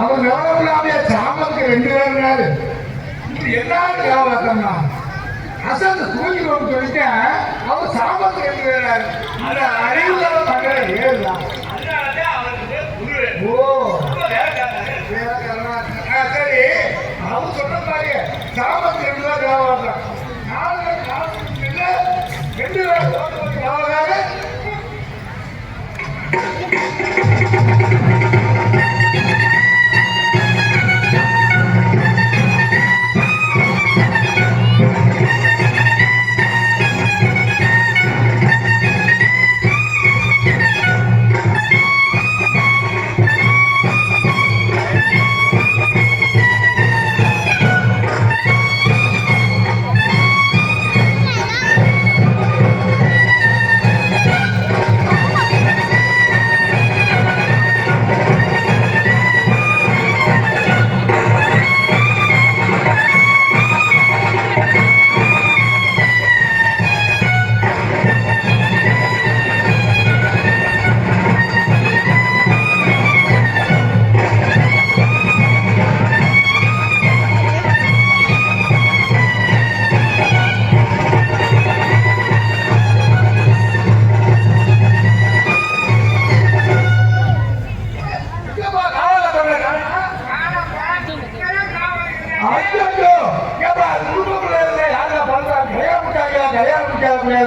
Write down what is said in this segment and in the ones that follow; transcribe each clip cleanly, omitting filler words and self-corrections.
அவர் விவரமில்லாம சாமத்துக்கு 2 பேர் என்ன வியாபாரம்னா அசந்து தூங்கிடுவோம் சொல்லிட்டு அவர் சாமத்துக்கு 2 பேர் அது அறிவுல பண்ற ஏழுதான். ஓ சரி, அவர் சொன்ன மாதிரி சாமத்துக்கு 2 பேர் வியாபாரம் 2 பேர் வியாபாரம்.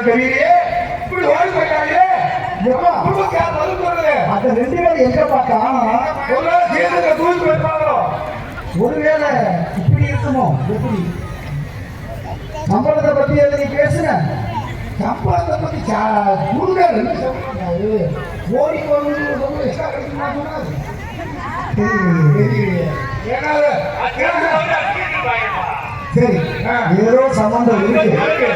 தெரியலையே, இப்படி ஓடி போயிட்டாங்களே. அந்த 2 பேரும் எங்க பார்த்தா தூக்கி போயிருப்பாங்களோ. ஒருவேளை இப்படி இருக்குமோ? எப்படி சம்பளத்தை பத்தி எழுதி பேசுன சம்பளத்தை பத்தி ஓடி சரி, ஏதோ சம்பந்தம் இருக்கு.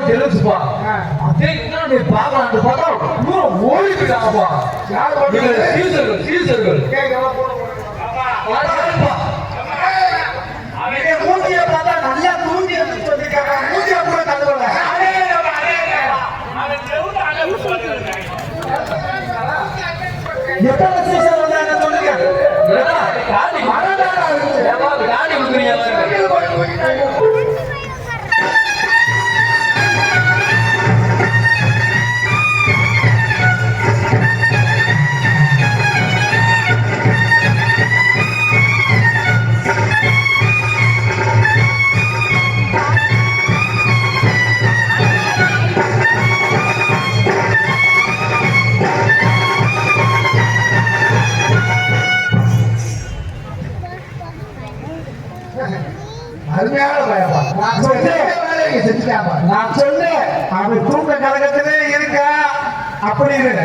தெரிஞ்சுப்பா, அதே பாக்கலான்னு பார்த்தா ஓடி போயிட்டாங்கப்பா. சீசர்கள் மூஞ்சிய பார்த்தா நல்லா தூங்கி வந்திருக்காங்க. மூஞ்சிய கூட கண்டுபட எத்தனை சீசன் வந்தாங்க சொல்லுங்க. காடி கொடுக்குறீங்க. அப்படி இல்ல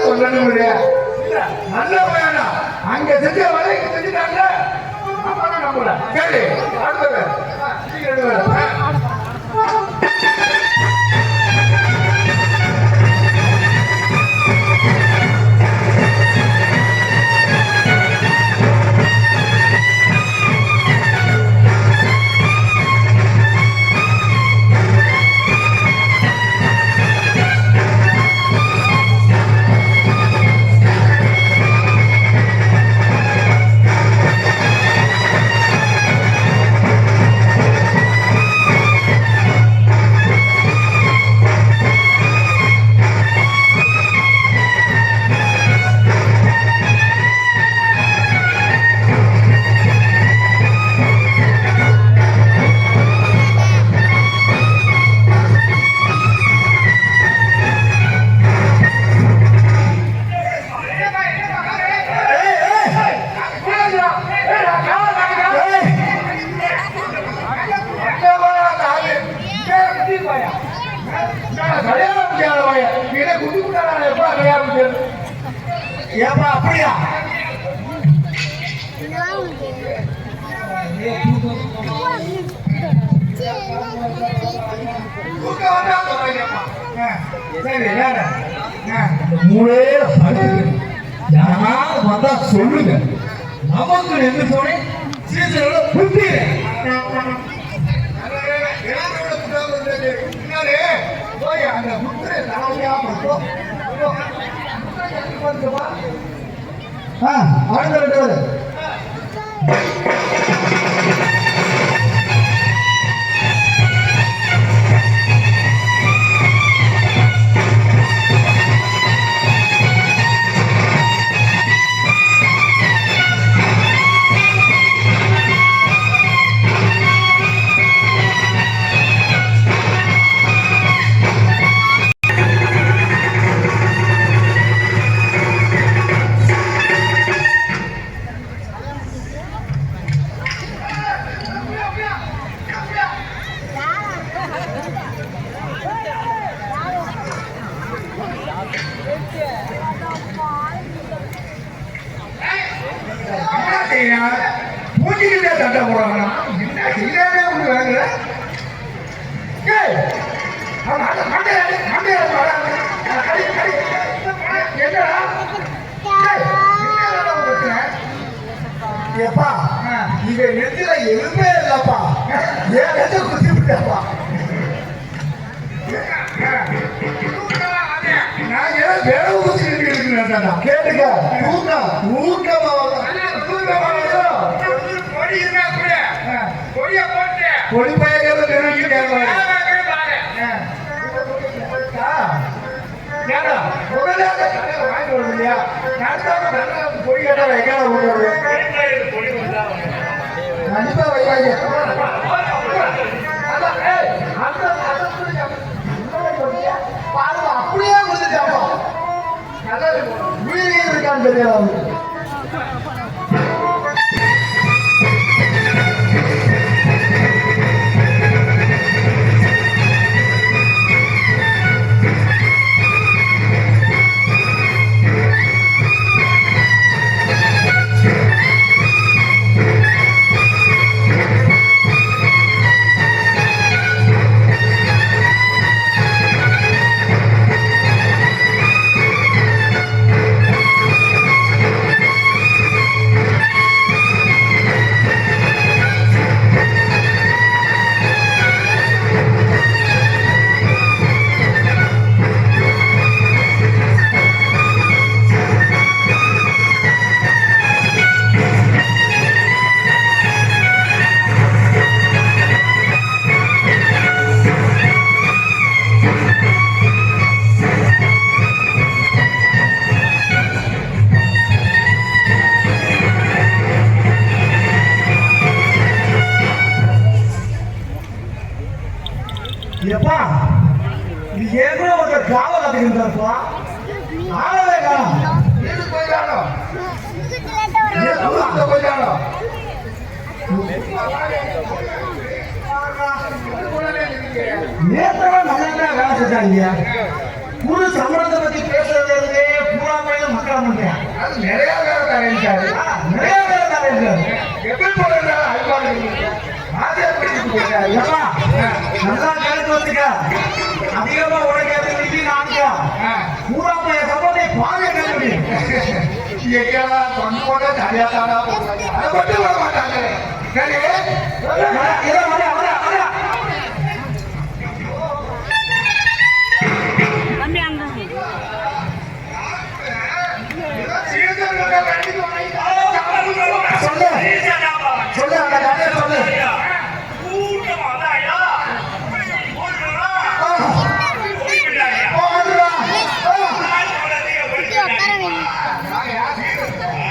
சொல்லணும் நல்ல பையனா அங்க செஞ்ச வேலை செஞ்சுட்டாங்க சரி அடுத்தது ஏப்பா அப்படியா வந்தா சொல்லுங்க நமக்கு என்று சொன்னேன் அந்த முத்திரை தலையா அடுத்த பூஜைக்கிட்டே சண்டை போடுறாங்க என்ன செய்யவே ஒண்ணு வேணுங்க ஏப்பா இங்க நெஞ்சில எதுவுமே இல்லப்பா ஏன் நெஞ்ச குத்தி விட்டப்பா நான் ஏதோ வேலை ஊற்றிட்டு இருக்கிறேன் கேட்டுக்க ஊக்கமா பொடி பையன் பொடி கேட்டா கண்டிப்பா வைக்காங்க அப்படியே கொடுத்துட்டாப்பா வீடு இருக்கான்னு தெரியாது எப்பா இது ஏற்கனவே ஒரு காவல் கத்துக்கிட்டாருப்பா ஆளவே காணும் வீட்டுக்கு போயிட்டானோ போயிட்டானோ நேற்று நல்லா வேலை செஞ்சாங்க குரு சம்பளத்தை பத்தி பேசுறது இருந்தே பூரா பையன் மக்களா பண்றேன் அது நிறைய பேர் தரேன் நிறைய பேர் தரேன் எப்படி போறாங்க நல்லா கேட்டு வந்துக்க அதிகமா உடைக்காது நான்கா பூரா பையன் சம்பளத்தை பாதிய கேள்வி கொண்டு போட சரியா தானா அதை மட்டும் வர மாட்டாங்க சரி சொல்லு அந்த கதையை சொல்லு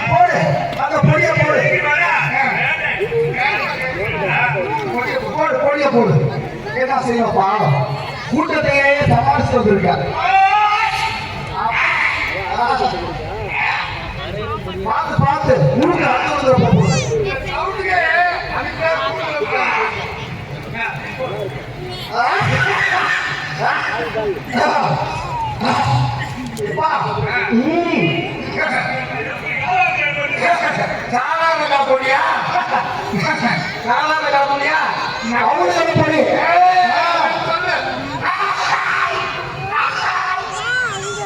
போடு அந்த பொடிய போடு போடு பொடிய போடு என்ன செய்யும் பாவம் கூட்டத்தையே சமாளிச்சு வந்திருக்க பார்த்து பார்த்து உனக்கு அடுத்து போகுது சாலாங்க போடியா சாலாங்க போடியா அவங்களுக்கு போடி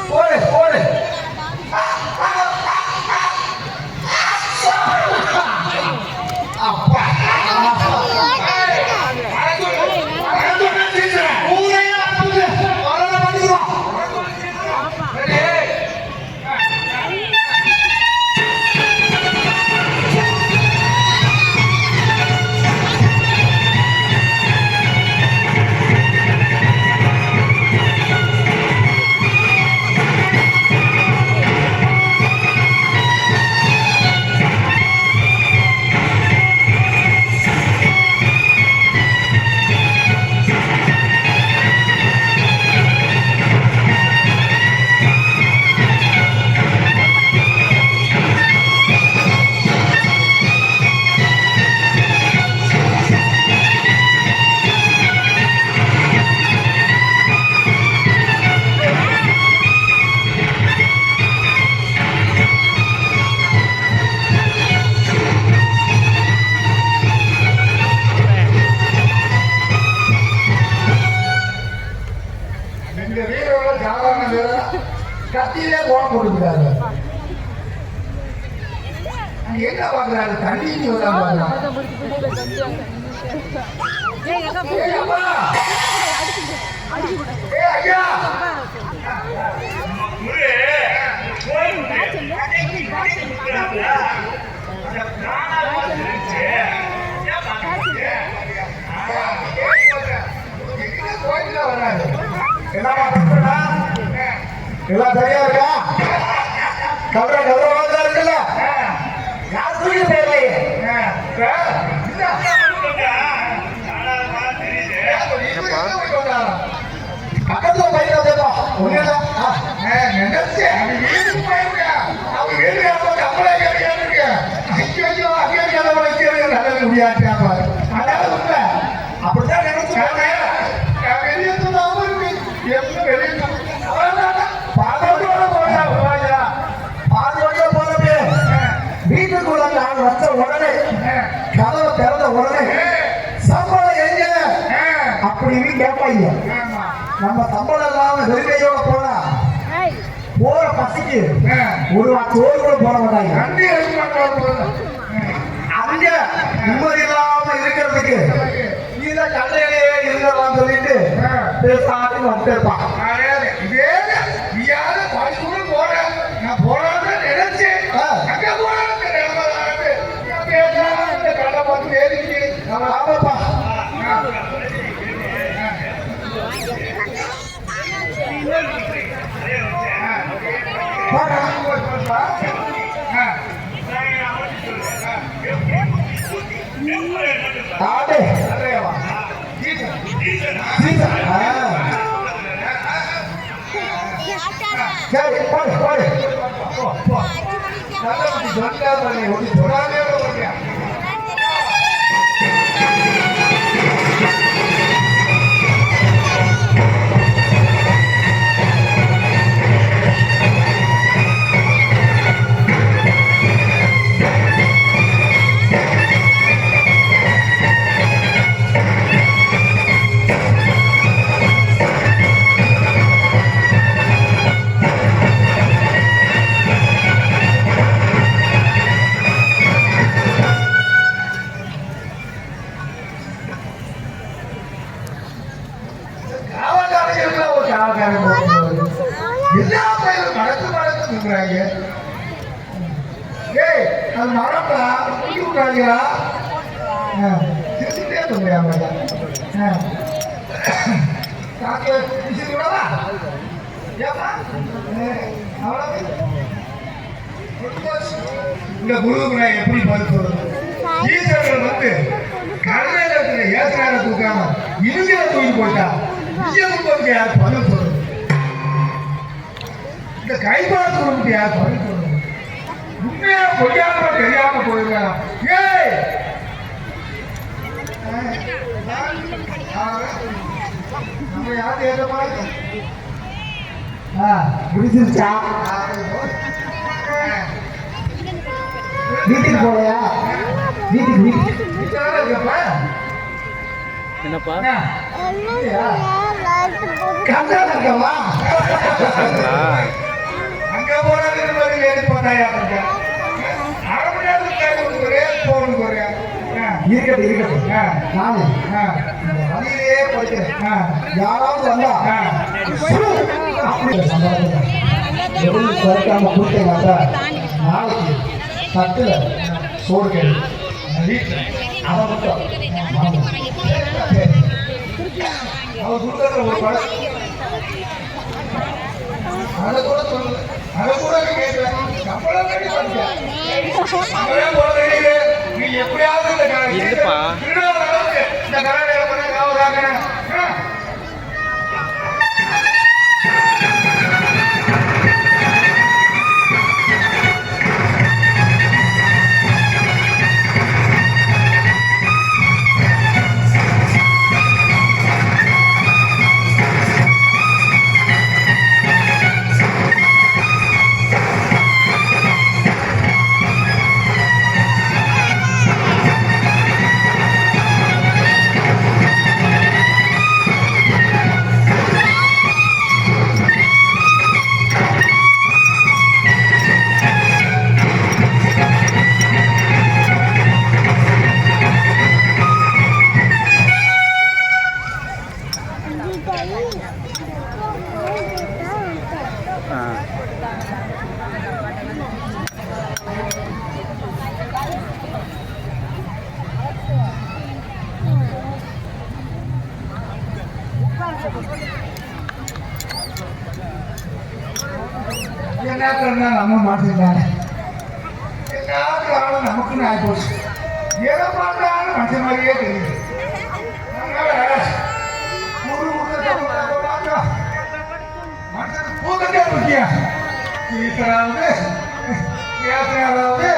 போடு போடு அப்பா கத்தியிலே கோலம் போட்டுக்கிறாரு என்ன பாக்குறாரு தண்ணி ஐயா வராது எல்லாம் சரியா இருக்கா கவரை கௌரவமா இருக்குல்ல யார் தூக்கி போயிடலையே பக்கத்துல பையன் தேப்பா ஒண்ணு நினைச்சு அவங்க வீட்டுக்கு கப்பலை கேட்க முடியாது அப்படித்தான் நினைச்சு வீட்டுக்குள்ள நான் வச்ச உடனே கதவை திறந்த உடனே சம்பளம் எங்க அப்படின்னு கேட்பாங்க. நம்ம சம்பளம் இல்லாம வெறுமையோட போனா போற பசிக்கு ஒரு சோறு கூட போட மாட்டாங்க. அங்க நிம்மதி இல்லாம இருக்கிறதுக்கு நீங்க கண்டையிலேயே இருந்தலாம் சொல்லிட்டு பேசாம வந்து இருப்பான். நான் போறான்னு நினைச்சேன் அங்க போறான்னு கடை பார்த்து ஏறிச்சு ஆமாப்பா சரி போடு போடு பசங்களுக்குலாம் ஒரு காலக்காரன் போகும்போது எல்லா பையனும் மடக்கு நிற்கிறாங்க. ஏய் அது மரப்பா குட்டி விட்டாங்களா திருச்சிட்டே சொல்லுறாங்க. காக்க பிடிச்சி விடவா ஏப்பா அவ்வளவு இந்த குருவுக்கு நான் எப்படி பதில் சொல்றது? ஈஸ்வரர்கள் வந்து கடமையில இருக்கிற ஏசனார தூக்காம இறுதியில தூக்கி போட்டா விஜயகுமாருக்கு யார் பதில் சொல்றது? இந்த கைபாடு குடும்பத்தை யார் பதில் சொல்றது? உண்மையா பொய்யாம தெரியாம போயிருக்காங்க. ஏய் நம்ம யாரு ஏற்ற மாதிரி முடிஞ்சிருச்சா? வீட்டுக்கு போலையா? வீட்டுக்கு என்னப்பா கர்நாடகாவா? அங்க போனது போட்டாயா அரை மணி நேரத்துக்கு போறேன். இருக்கட்டும் நானு வழியிலேயே படிக்கிறேன். யாராவது வந்தா எப்படி குறைக்காம கொடுத்தேன். நாளைக்கு தட்டுல சோறு கேள்வி வீட்டில் அதை மட்டும் அவர் கொடுக்குற ஒரு படம் அதை கூட சொல்லு. அதை கூட கேட்கல. சம்பளம் கட்டி பண்ணிட்டேன். நீ எப்படியாவது இந்த கராடை காவலாக என்ன நம்ம மாட்டிருந்தாங்க. எல்லாரும் நமக்குன்னு ஆகி போச்சு. எதை பார்த்தாலும் மனுஷன் மாதிரியே தெரியுது. மனுஷனுக்கு தூக்கத்தே முக்கியம். ஈஸ்வராவது ஏசனாவது